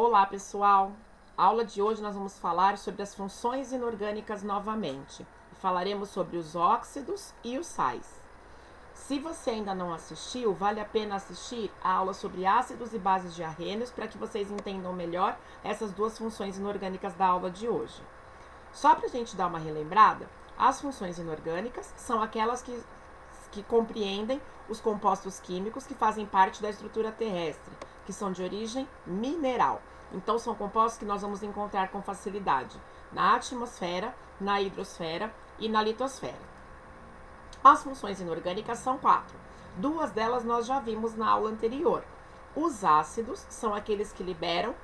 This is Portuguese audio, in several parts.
Olá, pessoal! A aula de hoje nós vamos falar sobre as funções inorgânicas novamente. Falaremos sobre os óxidos e os sais. Se você ainda não assistiu, vale a pena assistir a aula sobre ácidos e bases de arrênios para que vocês entendam melhor essas duas funções inorgânicas da aula de hoje. Só para a gente dar uma relembrada, as funções inorgânicas são aquelas que compreendem os compostos químicos que fazem parte da estrutura terrestre, que são de origem mineral. Então, são compostos que nós vamos encontrar com facilidade na atmosfera, na hidrosfera e na litosfera. As funções inorgânicas são 4. 2 delas nós já vimos na aula anterior. Os ácidos são aqueles que liberam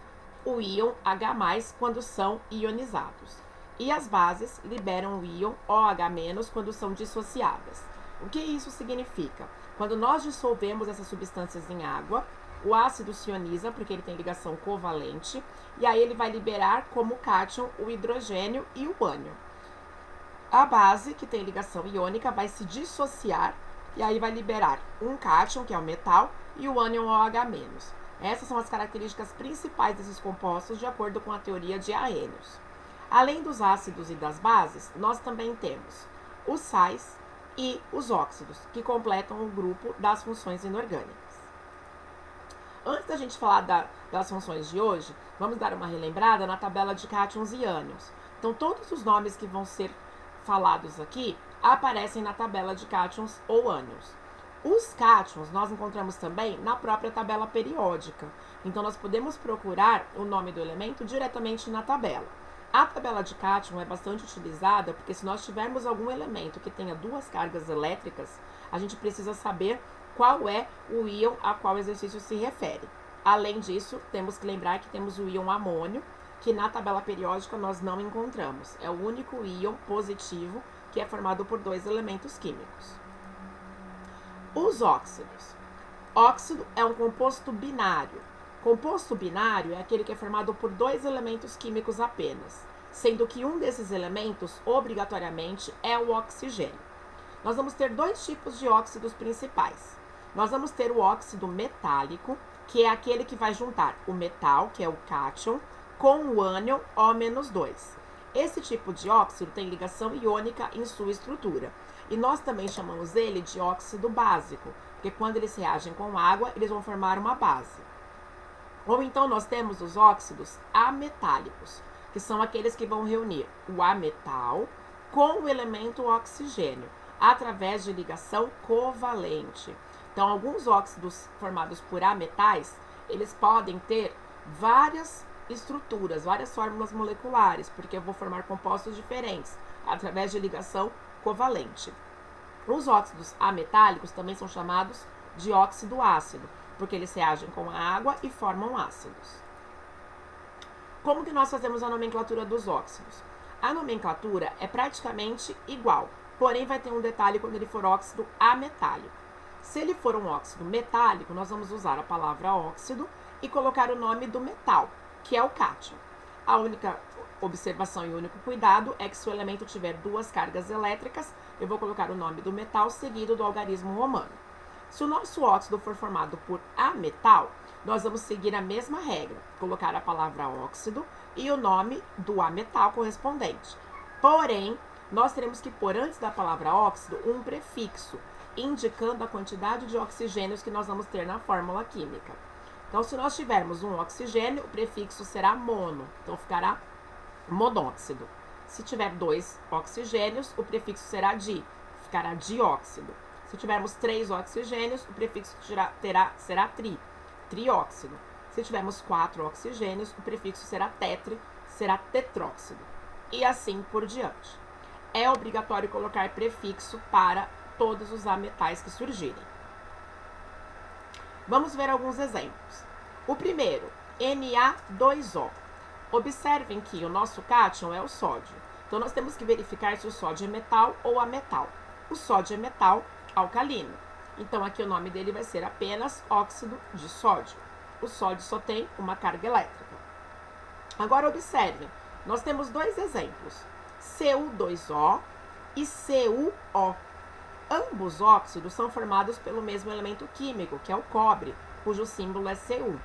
o íon H+, quando são ionizados. E as bases liberam o íon OH- quando são dissociadas. O que isso significa? Quando nós dissolvemos essas substâncias em água, o ácido se ioniza porque ele tem ligação covalente, e aí ele vai liberar como cátion o hidrogênio e o ânion. A base, que tem ligação iônica, vai se dissociar e aí vai liberar um cátion, que é o metal, e o ânion OH-. Essas são as características principais desses compostos de acordo com a teoria de arrênios. Além dos ácidos e das bases, nós também temos os sais e os óxidos, que completam o grupo das funções inorgânicas. Antes da gente falar das funções de hoje, vamos dar uma relembrada na tabela de cátions e ânions. Então, todos os nomes que vão ser falados aqui aparecem na tabela de cátions ou ânions. Os cátions nós encontramos também na própria tabela periódica. Então, nós podemos procurar o nome do elemento diretamente na tabela. A tabela de cátion é bastante utilizada porque se nós tivermos algum elemento que tenha duas cargas elétricas, a gente precisa saber qual é o íon a qual o exercício se refere. Além disso, temos que lembrar que temos o íon amônio, que na tabela periódica nós não encontramos. É o único íon positivo que é formado por dois elementos químicos. Os óxidos. Óxido é um composto binário. Composto binário é aquele que é formado por dois elementos químicos apenas, sendo que um desses elementos, obrigatoriamente, é o oxigênio. Nós vamos ter dois tipos de óxidos principais. Nós vamos ter o óxido metálico, que é aquele que vai juntar o metal, que é o cátion, com o ânion O-2. Esse tipo de óxido tem ligação iônica em sua estrutura. E nós também chamamos ele de óxido básico, porque quando eles reagem com água, eles vão formar uma base. Ou então nós temos os óxidos ametálicos, que são aqueles que vão reunir o ametal com o elemento oxigênio, através de ligação covalente. Então, alguns óxidos formados por ametais, eles podem ter várias estruturas, várias fórmulas moleculares, porque eu vou formar compostos diferentes, através de ligação covalente. Os óxidos ametálicos também são chamados de óxido ácido, porque eles reagem com a água e formam ácidos. Como que nós fazemos a nomenclatura dos óxidos? A nomenclatura é praticamente igual, porém vai ter um detalhe quando ele for óxido ametálico. Se ele for um óxido metálico, nós vamos usar a palavra óxido e colocar o nome do metal, que é o cátion. A única observação e o único cuidado é que se o elemento tiver duas cargas elétricas, eu vou colocar o nome do metal seguido do algarismo romano. Se o nosso óxido for formado por ametal, nós vamos seguir a mesma regra, colocar a palavra óxido e o nome do ametal correspondente. Porém, nós teremos que pôr antes da palavra óxido um prefixo, indicando a quantidade de oxigênios que nós vamos ter na fórmula química. Então, se nós tivermos um oxigênio, o prefixo será mono, então ficará monóxido. Se tiver 2 oxigênios, o prefixo será di, ficará dióxido. Se tivermos 3 oxigênios, o prefixo será tri, trióxido. Se tivermos 4 oxigênios, o prefixo será tetri, será tetróxido. E assim por diante. É obrigatório colocar prefixo para todos os ametais que surgirem. Vamos ver alguns exemplos. O primeiro, Na2O. Observem que o nosso cátion é o sódio. Então, nós temos que verificar se o sódio é metal ou ametal. O sódio é metal alcalino. Então, aqui o nome dele vai ser apenas óxido de sódio. O sódio só tem uma carga elétrica. Agora, observem. Nós temos dois exemplos. Cu2O e CuO. Ambos óxidos são formados pelo mesmo elemento químico, que é o cobre, cujo símbolo é Cu.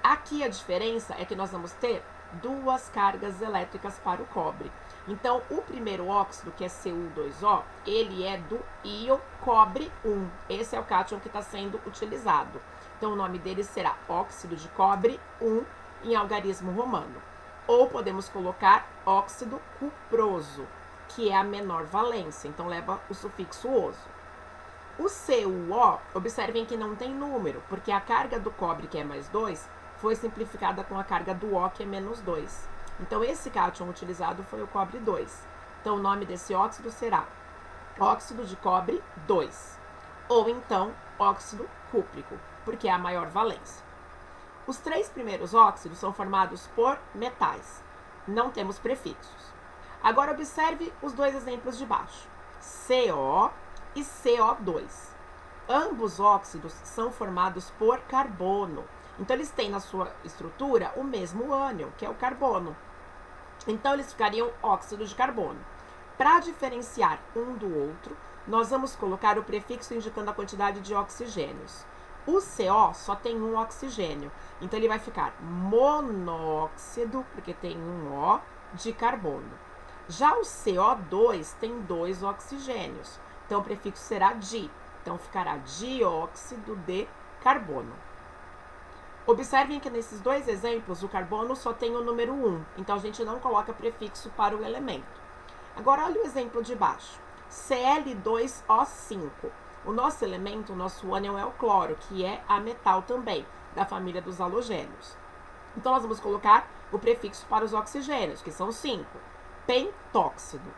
Aqui a diferença é que nós vamos ter duas cargas elétricas para o cobre. Então, o primeiro óxido, que é Cu2O, ele é do íon cobre 1. Esse é o cátion que está sendo utilizado. Então, o nome dele será óxido de cobre 1 em algarismo romano. Ou podemos colocar óxido cuproso, que é a menor valência, então leva o sufixo oso. O CuO, observem que não tem número, porque a carga do cobre, que é mais 2, foi simplificada com a carga do O, que é menos 2. Então, esse cátion utilizado foi o cobre 2. Então, o nome desse óxido será óxido de cobre 2. Ou então, óxido cúprico, porque é a maior valência. Os três primeiros óxidos são formados por metais. Não temos prefixos. Agora, observe os dois exemplos de baixo. CO e CO2. Ambos óxidos são formados por carbono. Então, eles têm na sua estrutura o mesmo ânion, que é o carbono. Então, eles ficariam óxido de carbono. Para diferenciar um do outro, nós vamos colocar o prefixo indicando a quantidade de oxigênios. O CO só tem um oxigênio, então ele vai ficar monóxido, porque tem um O, de carbono. Já o CO2 tem 2 oxigênios, então o prefixo será di, então ficará dióxido de carbono. Observem que nesses dois exemplos o carbono só tem o número 1, então a gente não coloca prefixo para o elemento. Agora olha o exemplo de baixo, Cl2O5. O nosso elemento, o nosso ânion é o cloro, que é ametal também, da família dos halogênios. Então nós vamos colocar o prefixo para os oxigênios, que são 5, pentóxido.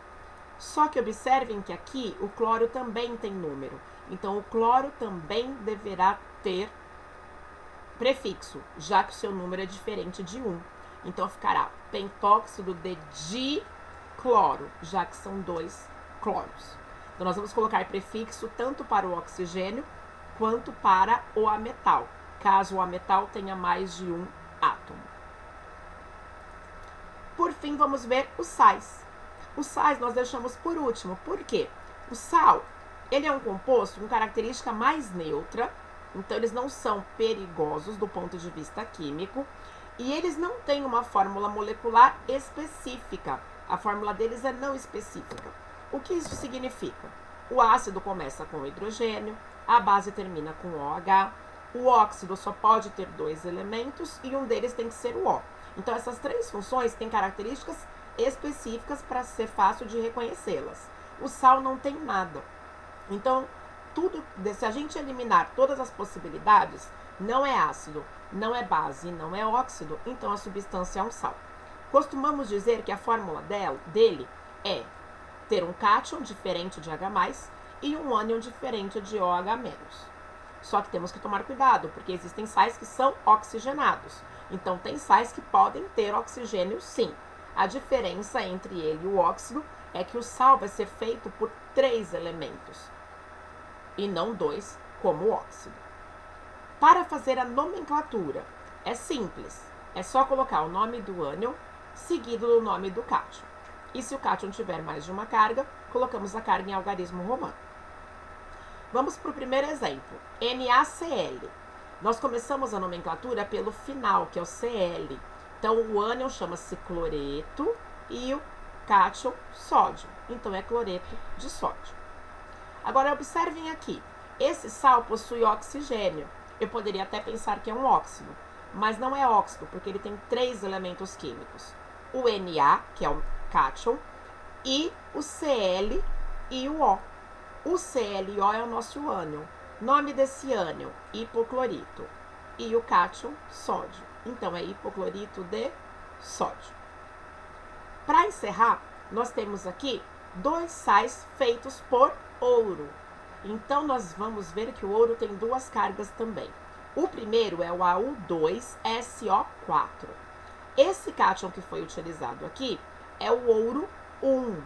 Só que observem que aqui o cloro também tem número, então o cloro também deverá ter prefixo, já que o seu número é diferente de 1. Então ficará pentóxido de dicloro, já que são 2 cloros. Então nós vamos colocar prefixo tanto para o oxigênio quanto para o ametal, caso o ametal tenha mais de um átomo. Por fim, vamos ver os sais. Os sais nós deixamos por último, por quê? O sal, ele é um composto com característica mais neutra, então eles não são perigosos do ponto de vista químico, e eles não têm uma fórmula molecular específica. A fórmula deles é não específica. O que isso significa? O ácido começa com hidrogênio, a base termina com OH, o óxido só pode ter 2 elementos e um deles tem que ser o O. Então, essas 3 funções têm características específicas para ser fácil de reconhecê-las. O sal não tem nada. Então, se a gente eliminar todas as possibilidades, não é ácido, não é base, não é óxido, então a substância é um sal. Costumamos dizer que a fórmula dele é ter um cátion diferente de H+, e um ânion diferente de OH-. Só que temos que tomar cuidado, porque existem sais que são oxigenados. Então, tem sais que podem ter oxigênio sim. A diferença entre ele e o óxido é que o sal vai ser feito por 3 elementos, e não 2, como o óxido. Para fazer a nomenclatura, é simples. É só colocar o nome do ânion, seguido do nome do cátion. E se o cátion tiver mais de uma carga, colocamos a carga em algarismo romano. Vamos para o primeiro exemplo, NaCl. Nós começamos a nomenclatura pelo final, que é o Cl. Então, o ânion chama-se cloreto e o cátion sódio. Então, é cloreto de sódio. Agora, observem aqui. Esse sal possui oxigênio. Eu poderia até pensar que é um óxido, mas não é óxido, porque ele tem 3 elementos químicos. O Na, que é o cátion, e o Cl e o O. O Cl e O é o nosso ânion. Nome desse ânion, hipoclorito. E o cátion, sódio. Então, é hipoclorito de sódio. Para encerrar, nós temos aqui 2 sais feitos por ouro. Então, nós vamos ver que o ouro tem 2 cargas também. O primeiro é o Au2SO4. Esse cátion que foi utilizado aqui é o ouro 1.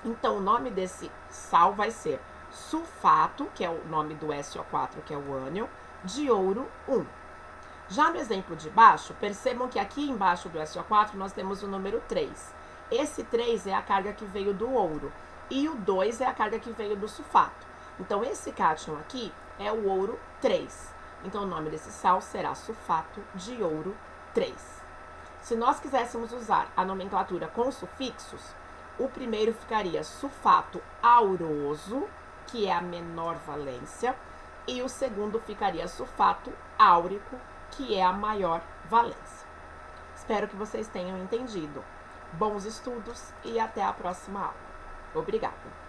Então, o nome desse sal vai ser sulfato, que é o nome do SO4, que é o ânion, de ouro 1. Já no exemplo de baixo, percebam que aqui embaixo do SO4 nós temos o número 3. Esse 3 é a carga que veio do ouro e o 2 é a carga que veio do sulfato. Então, esse cátion aqui é o ouro 3. Então, o nome desse sal será sulfato de ouro 3. Se nós quiséssemos usar a nomenclatura com sufixos, o primeiro ficaria sulfato auroso, que é a menor valência, e o segundo ficaria sulfato áurico, que é a maior valência. Espero que vocês tenham entendido. Bons estudos e até a próxima aula. Obrigada!